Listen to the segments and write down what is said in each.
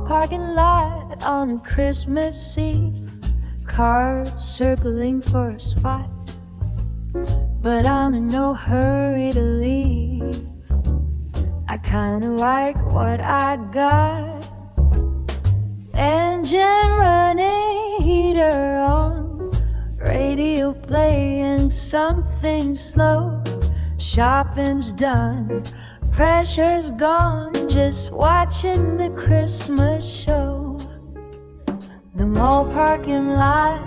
parking lot on Christmas Eve. Cars circling for a spot, but I'm in no hurry to leave. I kinda like what I got. Engine running, heater on, radio playing something slow. Shopping's done, pressure's gone, just watching the Christmas show. The mall parking lot,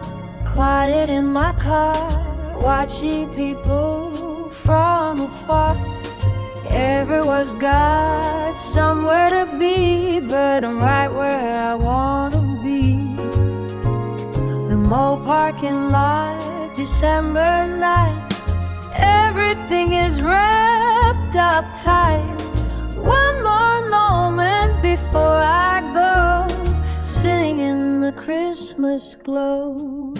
quiet in my car, watching people from afar. Everyone's got somewhere to be, but I'm right where I wanna be. The mall parking lot, December night, everything is wrapped up tight. One more moment before I go, sitting in the Christmas glow.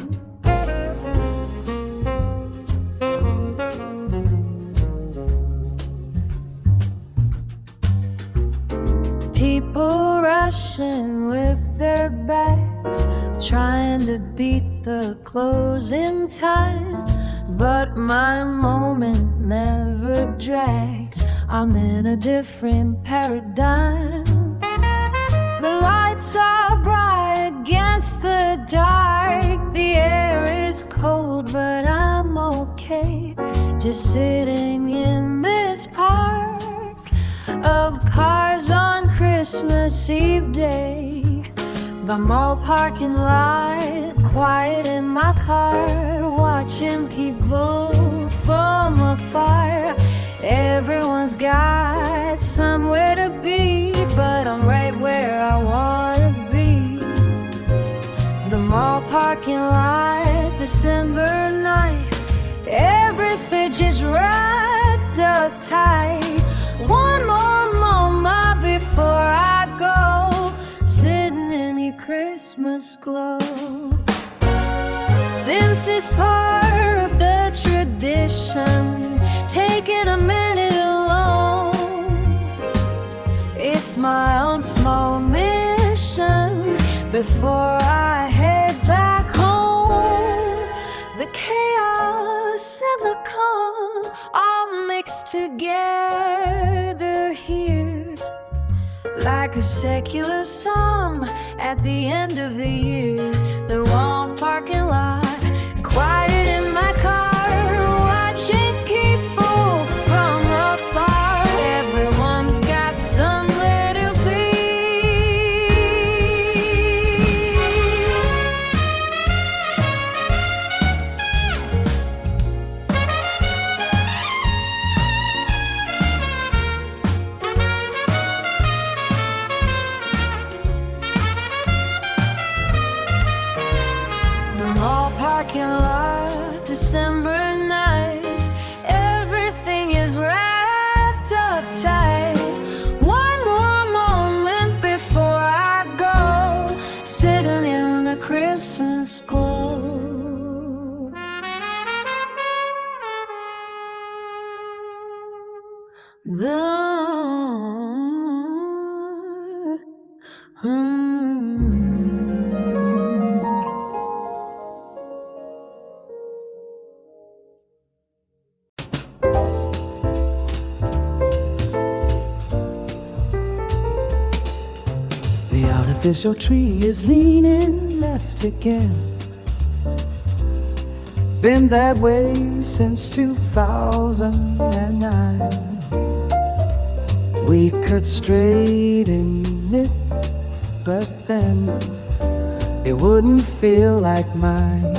People rushing with their bags, trying to beat the closing time. But my moment never drags, I'm in a different paradigm. The lights are bright against the dark, the air is cold but I'm okay, just sitting in this park of cars on Christmas Eve day. The mall parking lot, quiet in my car, watching people from afar. Everyone's got somewhere to be, but I'm right where I wanna be. The mall parking lot, December night, everything just wrapped up tight. One more moment before I go, sitting in your Christmas glow. This is part of the tradition, taking a minute alone. It's my own small mission before I head back home. The chaos and the calm all mixed together here, like a secular psalm at the end of the year. The warm parking lot, quiet in my car, watching people from afar. Everyone's got somewhere to be. Parking lot, December night, everything is wrapped up tight. One more moment before I go, sitting in the Christmas glow. The artificial tree is leaning left again. Been that way since 2009. We could straighten it, but then it wouldn't feel like mine.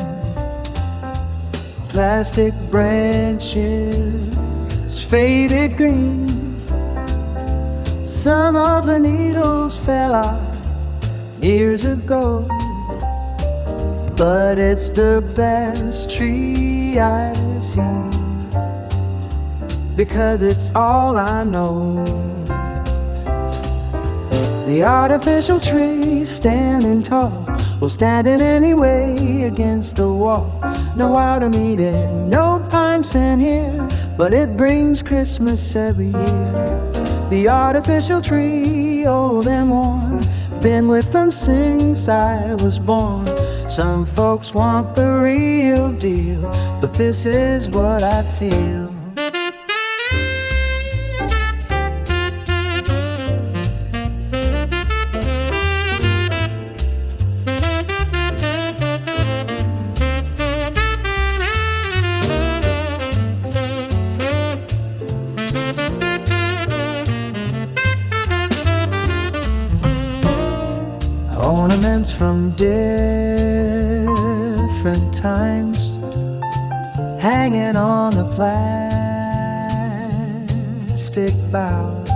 Plastic branches, faded green. Some of the needles fell off years ago, but it's the best tree I've seen, because it's all I know. The artificial tree standing tall, well, standing anyway against the wall. No outer meeting, no pine stand here, but it brings Christmas every year. The artificial tree, old and worn, been with them since I was born. Some folks want the real deal, but this is what I feel. Ornaments from different times hanging on the plastic boughs.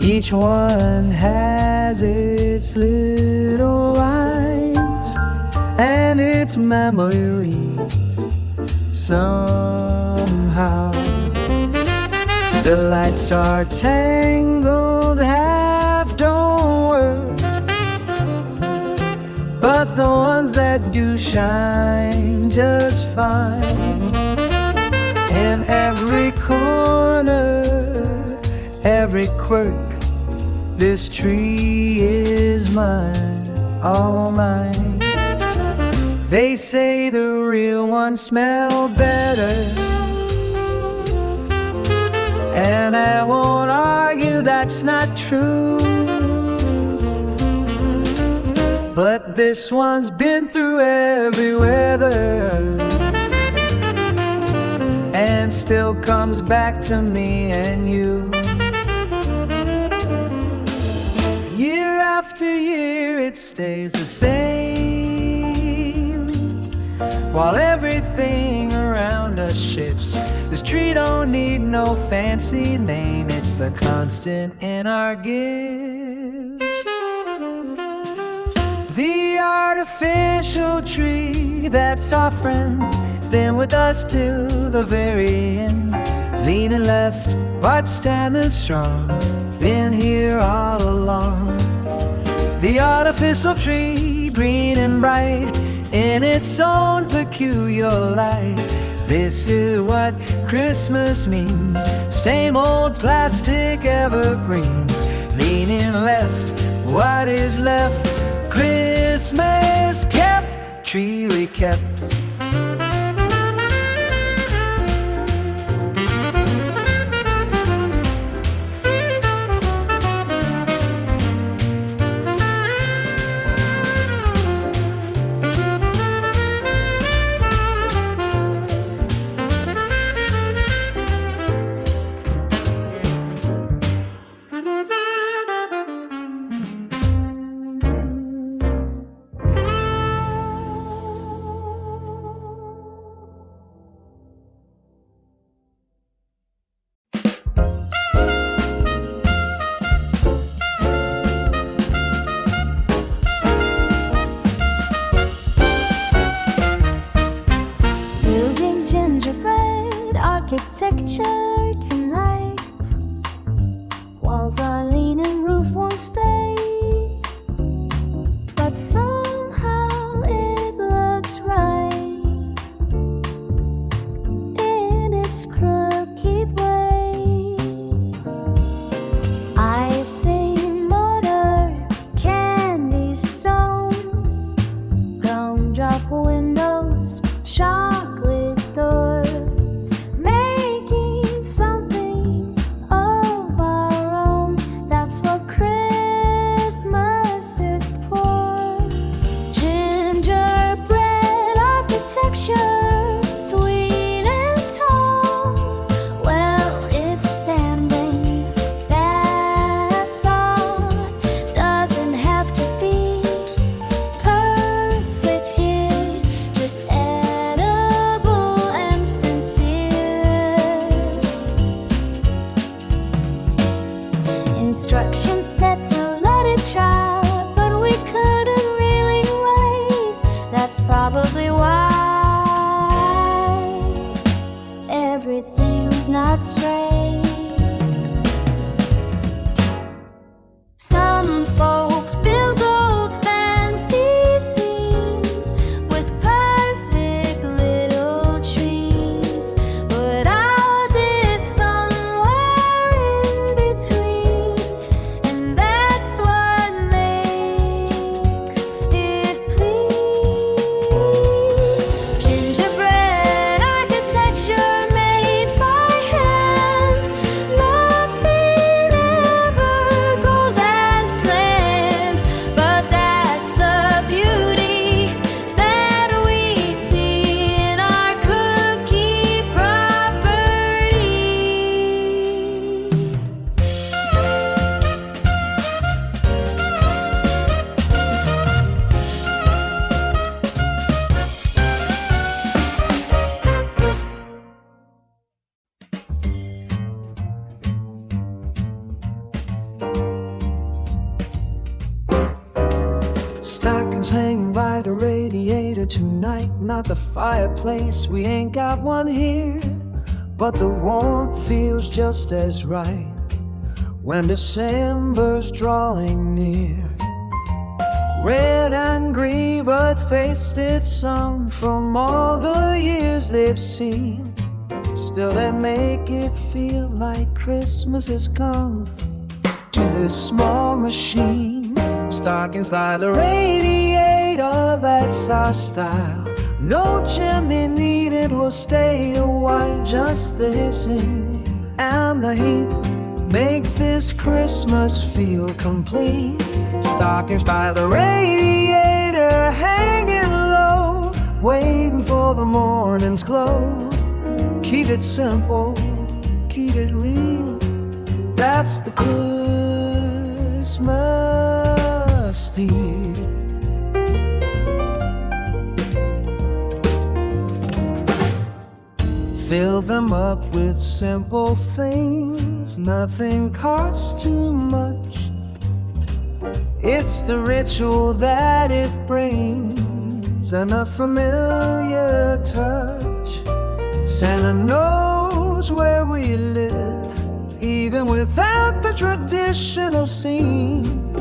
Each one has its little rhymes and its memories. Somehow the lights are tangled, half don't work, but the ones that do shine just fine. In every corner, every quirk, this tree is mine, all mine. They say the real ones smell better, and I won't argue that's not true. But this one's been through every weather and still comes back to me and you. Year after year it stays the same, while everything around us shifts. This tree don't need no fancy name, it's the constant in our gifts. The artificial tree that's our friend, been with us till the very end. Leaning left, but standing strong, been here all along. The artificial tree, green and bright, in its own peculiar light. This is what Christmas means, same old plastic evergreens. Leaning left, what is left? Christmas kept, tree we kept. Architecture tonight. Walls are lean and roof won't stay, but somehow it looks right in its crooked way. I say mortar, candy stone, gumdrop windows, chocolate door. Sweet and tall, well, it's standing, that's all. Doesn't have to be perfect here, just edible and sincere. Instructions said to let it dry, but we couldn't really wait. That's probably why everything's not straight. Some folks build those fancy scenes with perfect little trees, but ours is somewhere in between, and that's what tonight, not the fireplace, we ain't got one here. But the warmth feels just as right when December's drawing near. Red and green but faced it some from all the years they've seen. Still they make it feel like Christmas has come to this small machine. Stockings by the radiator, that's our style. No chimney needed, we'll stay a while. Just the hissing and the heat makes this Christmas feel complete. Stockings by the radiator, hanging low, waiting for the morning's glow. Keep it simple, keep it real, that's the Christmas deal. Fill them up with simple things, nothing costs too much. It's the ritual that it brings and a familiar touch. Santa knows where we live, even without the traditional scene.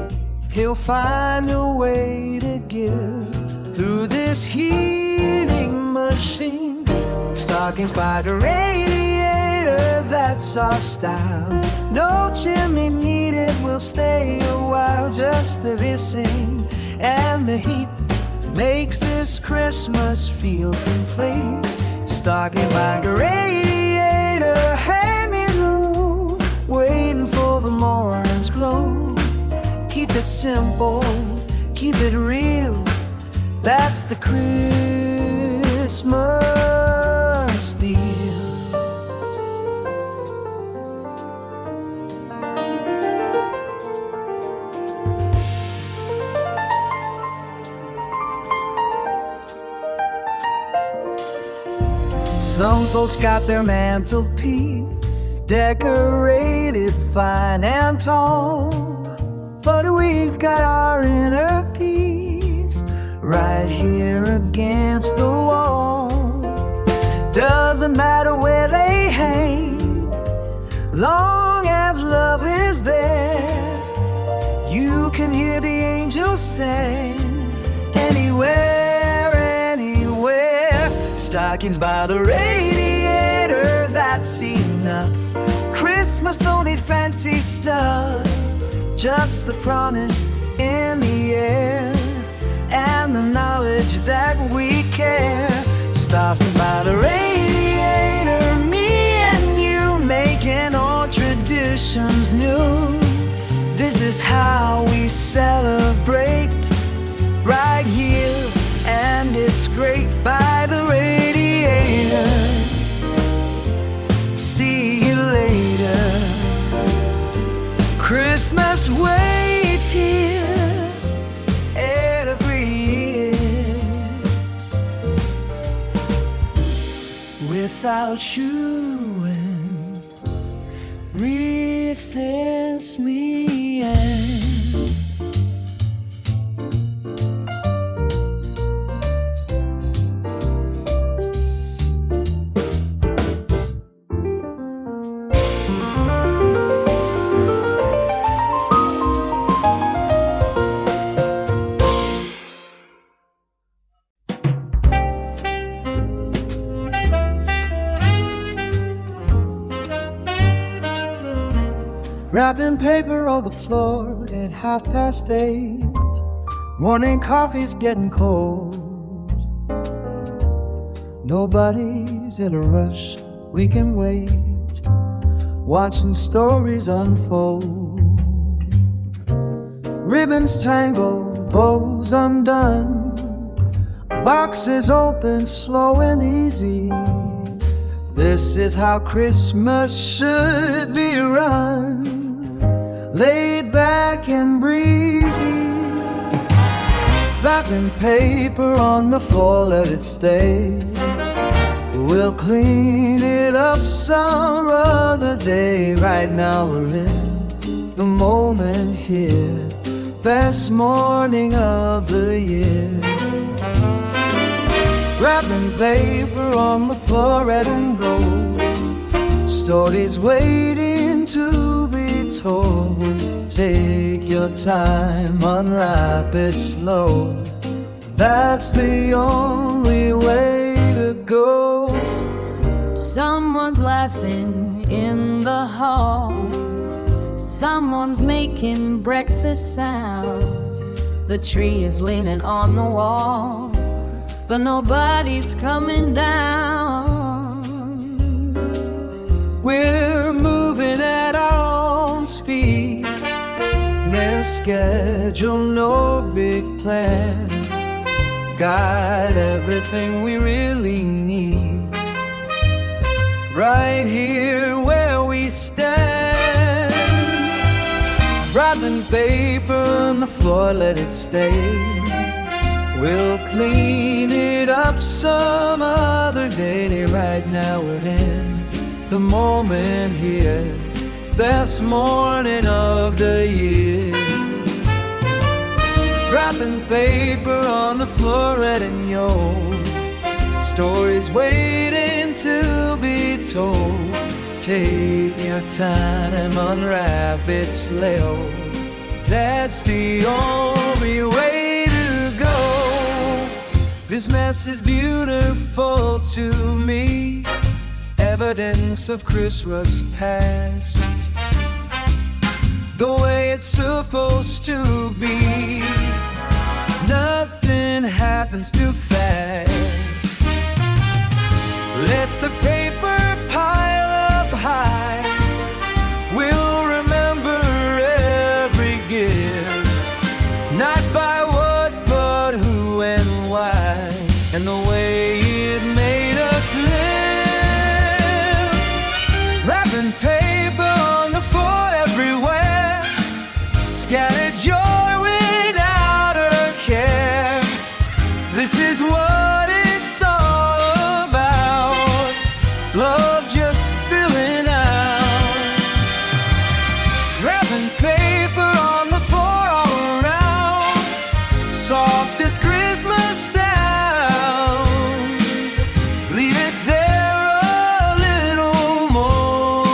He'll find a way to give through this heating machine. Stockings by the radiator, that's our style. No chimney needed, we'll stay a while. Just the hissing and the heat makes this Christmas feel complete. Stocking by the radiator, hanging low, waiting for the morning's glow. Keep it simple, keep it real, that's the Christmas deal. Some folks got their mantelpiece decorated fine and tall, but we've got our inner peace right here against the wall. Doesn't matter where they hang, long as love is there. You can hear the angels sing anywhere, anywhere. Stockings by the radiator, that's enough. Christmas don't need fancy stuff, just the promise in the air and the knowledge that we care. Stockings by the radiator, me and you making old traditions new. This is how we celebrate right here, and it's great by the radiator. See you later. Christmas waits here every year. Without you and rethink me and wrapping paper on the floor at 8:30. Morning coffee's getting cold. Nobody's in a rush, we can wait, watching stories unfold. Ribbons tangled, bows undone, boxes open slow and easy. This is how Christmas should be run, laid back and breezy. Wrapping paper on the floor, let it stay. We'll clean it up some other day. Right now we're in the moment here, best morning of the year. wrapping paper on the floor, red and gold. Stories waiting to be told. Take your time, unwrap it slow. That's the only way to go. Someone's laughing in the hall. Someone's making breakfast sound. The tree is leaning on the wall, but nobody's coming down. We're moving at our own speed. No schedule, no big plan. Got everything we really need right here where we stand. Wrapping paper on the floor, let it stay. We'll clean it up some other day. Right now we're in the moment here, best morning of the year. Wrapping paper on the floor, red and gold. Stories waiting to be told. Take your time, unwrap it slow. That's the only way to go. This mess is beautiful to me, evidence of Christmas past, the way it's supposed to be. Nothing happens too fast. Let the paper pile up high. We'll remember every gift, not by what, but who and why, and the way it made us live. Wrapping paper on the floor everywhere, scattered joy without a care. This is what it's all about, love just spilling out. Wrapping paper on the floor all around, soft as Christmas sound. Leave it there a little more.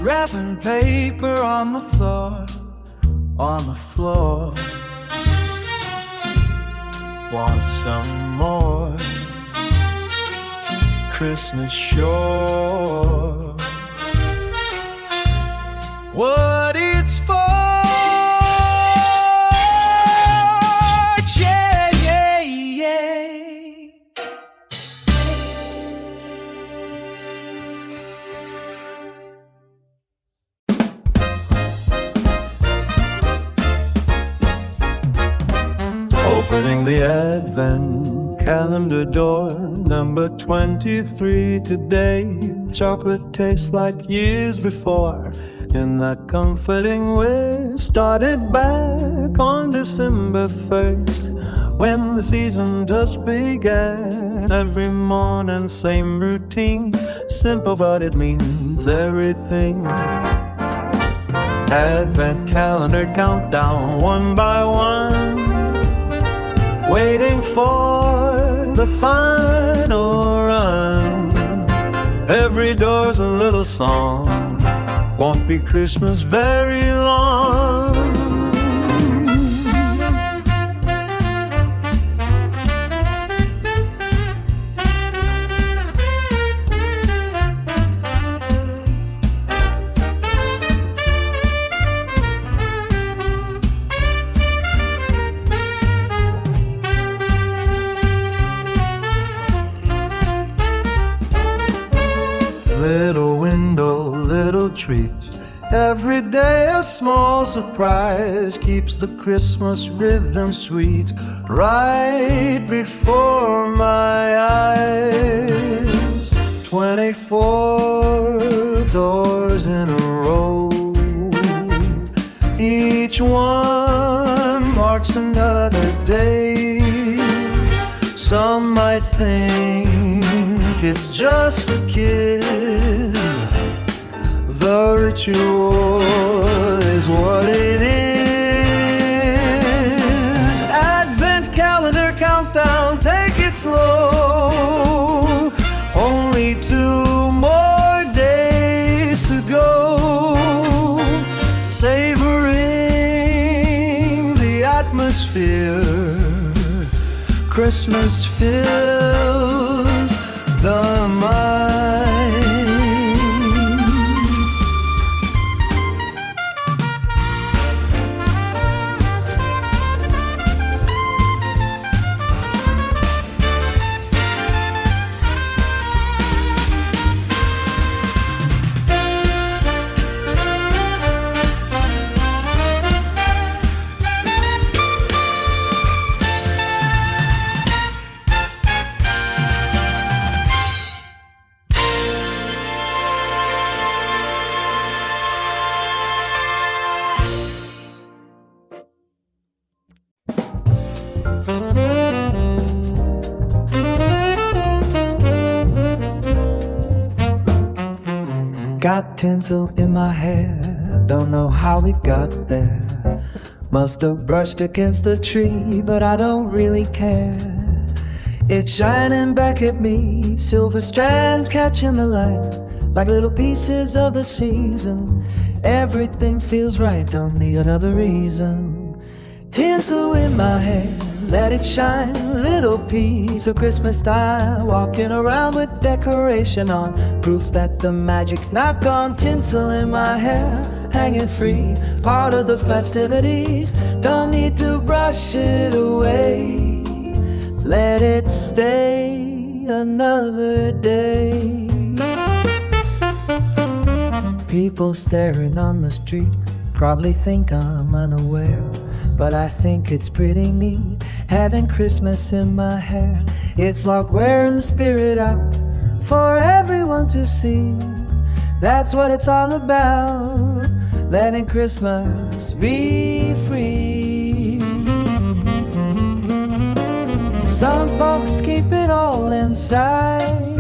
Wrapping paper on the floor, on the floor. Want some more Christmas shore? What it's for? Yeah, yeah, yeah. Opening the Advent calendar door, number 23 today. Chocolate tastes like years before, in that comforting way. Started back on December 1st, when the season just began. Every morning, same routine, simple but it means everything. Advent calendar countdown, one by one, waiting for the final run. Every door's a little song, won't be Christmas very long. Little window, little treat. Every day a small surprise keeps the Christmas rhythm sweet right before my eyes. 24 doors in a row, each one marks another day. Some might think it's just for kids. The ritual is what it is. slow. Only 2 more days to go. Savoring the atmosphere, Christmas fills the mind. Got tinsel in my hair, don't know how it got there. Must have brushed against the tree, but I don't really care. It's shining back at me, silver strands catching the light, like little pieces of the season. Everything feels right, don't need another reason. Tinsel in my hair, let it shine, little piece of Christmas style. Walking around with decoration on, proof that the magic's not gone. Tinsel in my hair, hanging free, part of the festivities. Don't need to brush it away, let it stay another day. People staring on the street probably think I'm unaware, but I think it's pretty neat having Christmas in my hair. It's like wearing the spirit out for everyone to see. That's what it's all about, letting Christmas be free. Some folks keep it all inside,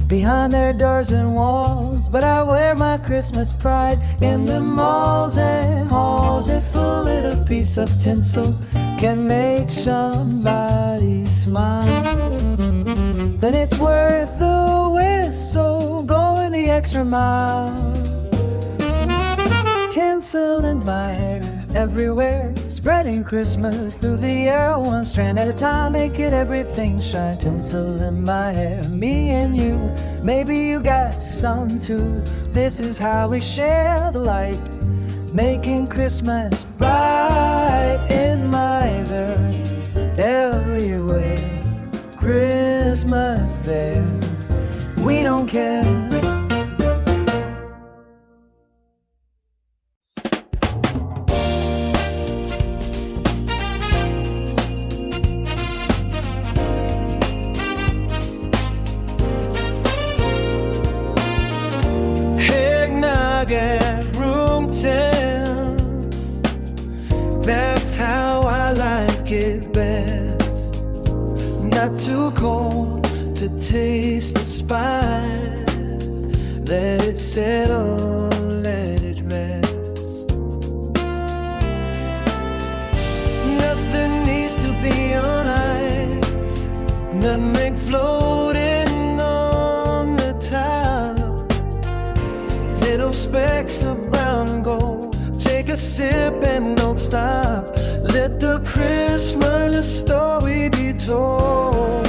behind their doors and walls, but I wear my Christmas pride in the malls and halls. If a little piece of tinsel can make somebody smile, then it's worth the whistle, going the extra mile. Tinsel in my hair, everywhere, spreading Christmas through the air. One strand at a time, make it everything shine. Tinsel in my hair, me and you, maybe you got some too. This is how we share the light, making Christmas bright in my hair. Everywhere, Christmas there, we don't care. Eggnog at room 10, that's how I like it best. Not too cold to taste the spice. Let it settle, let it rest. Nothing needs to be on ice, nutmeg floating on the tile. Little specks of brown and gold, take a sip and don't stop. Let the Christmas story be told.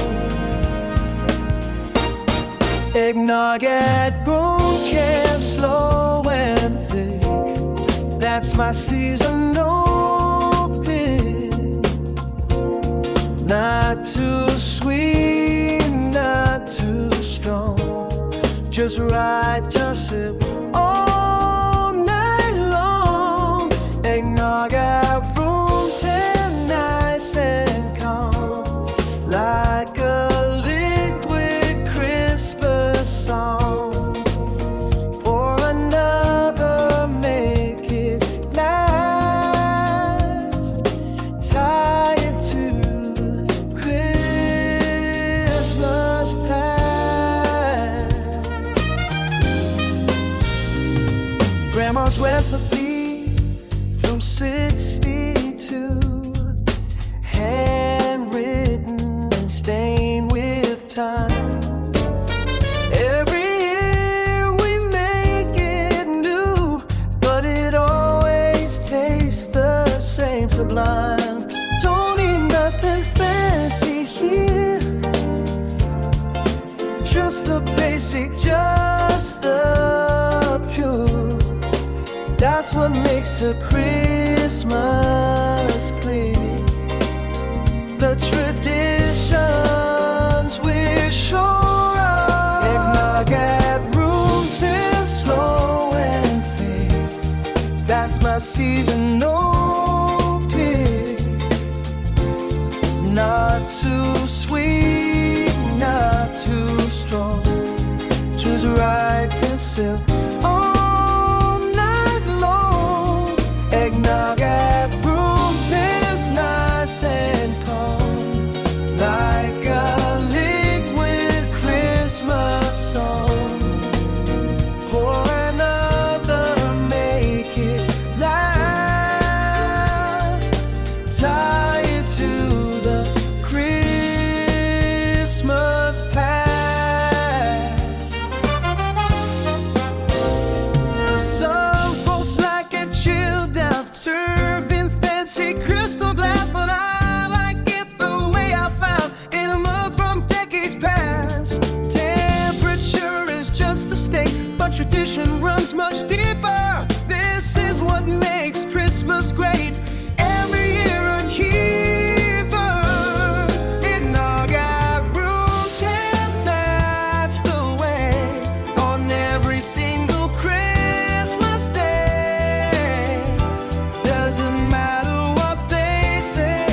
Eggnog at boot camp, slow and thick, that's my seasonal pick. Not too sweet, not too strong, just right to sip all night long. Eggnog at room 10, nice and calm, like a liquid Christmas song. Pour another, make it last, tie it to Christmas past. Grandma's recipe from 62, handwritten and what makes a Christmas clear. The traditions we're sure of. Eggnog at room temp, slow and fair. That's my seasonal pick. Not too sweet, not too strong. Just right to sip all night long. Eggnog at room temp, nice and calm, like a liquid Christmas song. Pour another, make it last. Tie it to the Christmas past. Some folks like it chilled out, served in fancy crystal glass, but I like it the way I found in a mug from decades past. Temperature is just a state, but tradition runs much deeper. This is what makes Christmas great. Every year a keeper. Eggnog at room temp, that's the way. On every single Christmas day. Doesn't matter what they say.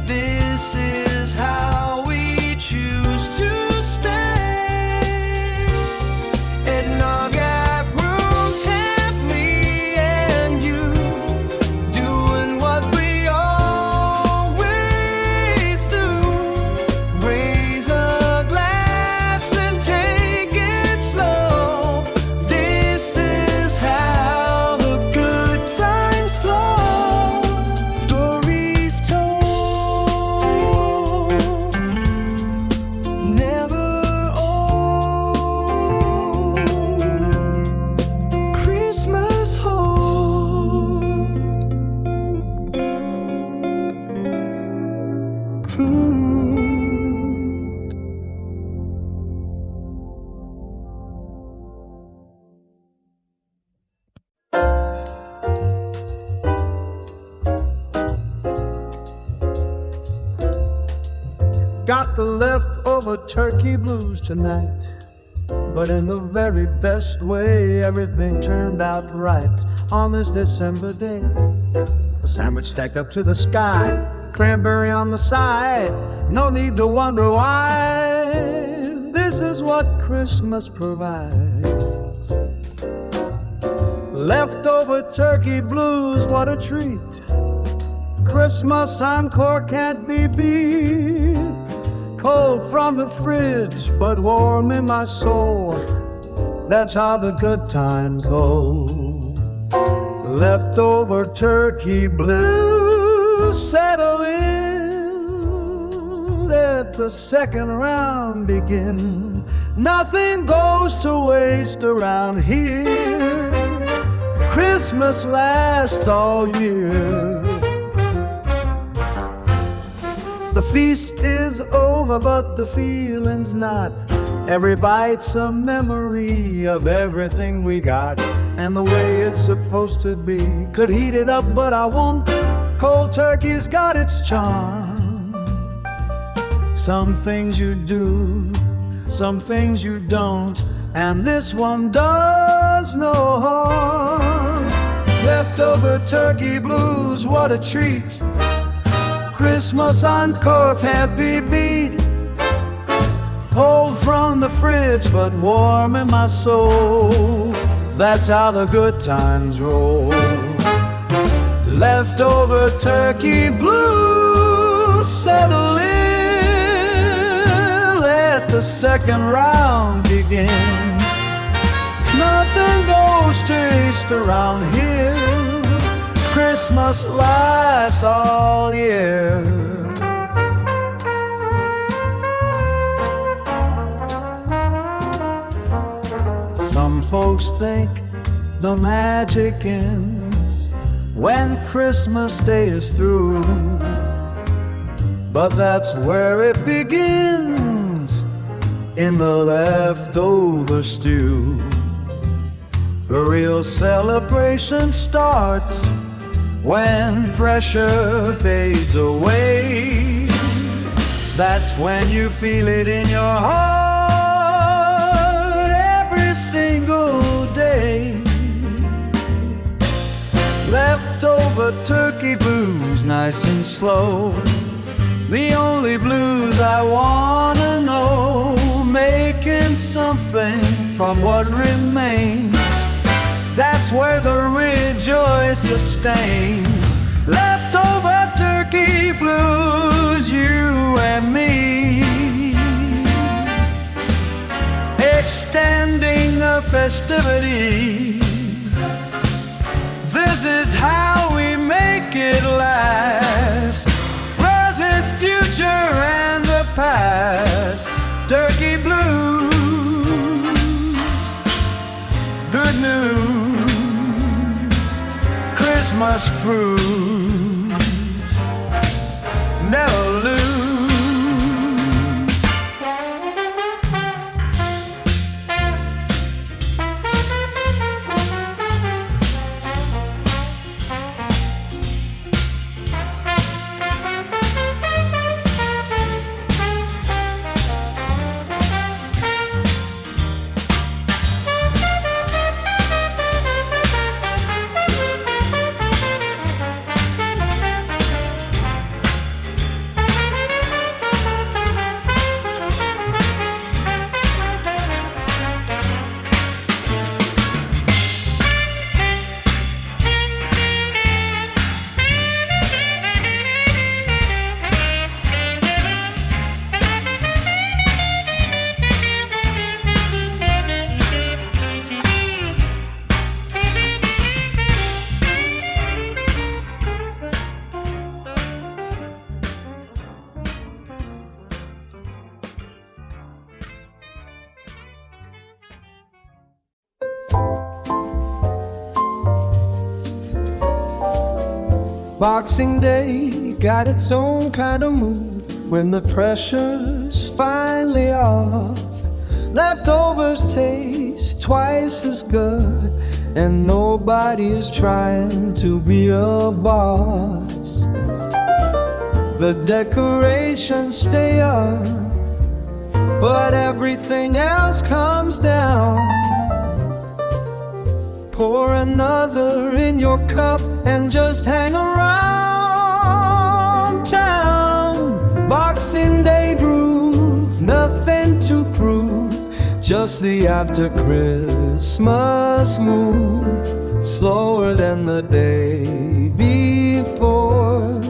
This is how we choose to stay. Eggnog at room temp, me and you, doing what we always do. Raise a glass and take it slow. This is how the good times flow. Stories told, never old. Christmas hold. Got the leftover turkey blues tonight, but in the very best way, everything turned out right on this December day. A sandwich stacked up to the sky, cranberry on the side. No need to wonder why. This is what Christmas provides. Leftover turkey blues, what a treat. Christmas encore can't be beat. Cold from the fridge, but warm in my soul. That's how the good times go. Leftover turkey blues, settle in. Let the second round begin. Nothing goes to waste around here. Christmas lasts all year. The feast is over, but the feeling's not. Every bite's a memory of everything we got, and the way it's supposed to be. Could heat it up, but I won't. Cold turkey's got its charm. Some things you do, some things you don't, and this one does no harm. Leftover turkey blues, what a treat. Christmas encore can't be beat. Cold from the fridge, but warm in my soul. That's how the good times roll. Leftover turkey blues, settle in. Let the second round begin. Nothing goes to waste around here. Christmas lasts all year. Some folks think the magic ends when Christmas Day is through, but that's where it begins, in the leftover stew. The real celebration starts when pressure fades away. That's when you feel it in your heart every single day. Leftover turkey blues, nice and slow. The only blues I wanna know. Making something from what remains. That's where the rejoice sustains. Leftover turkey blues, you and me. Extending a festivity. This is how we make it last. Present, future, and the past. Turkey blues, good news, Christmas cruise, never lose. Boxing Day got its own kind of mood when the pressure's finally off. Leftovers taste twice as good, and nobody's trying to be a boss. The decorations stay up, but everything else comes down. Pour another in your cup and just hang around town. Boxing Day groove, nothing to prove, just the after Christmas move. Slower than the day before,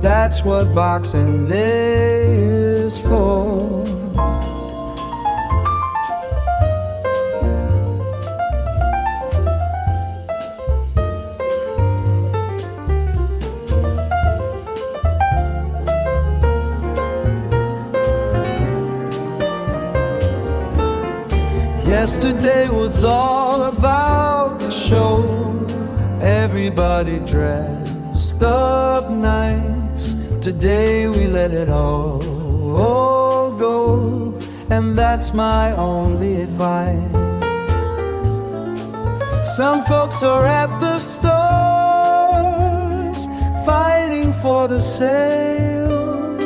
that's what Boxing Day is for. Yesterday was all about the show. Everybody dressed up nice. Today we let it all go, and that's my only advice. Some folks are at the stores fighting for the sales,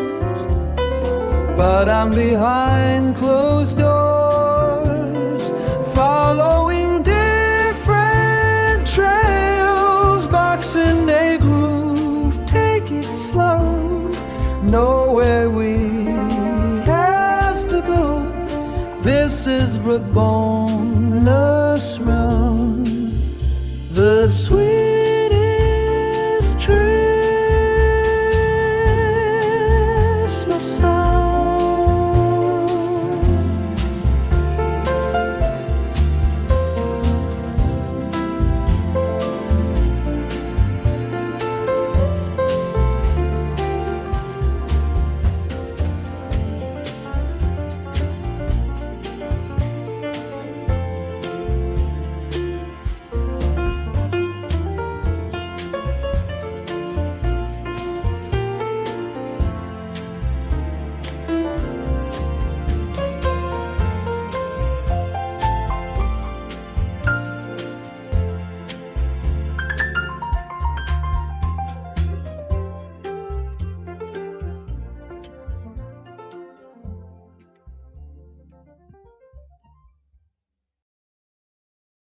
but I'm behind closed doors, following different trails. Boxing Day groove, take it slow, know where we have to go. This is but bonus round, the sweet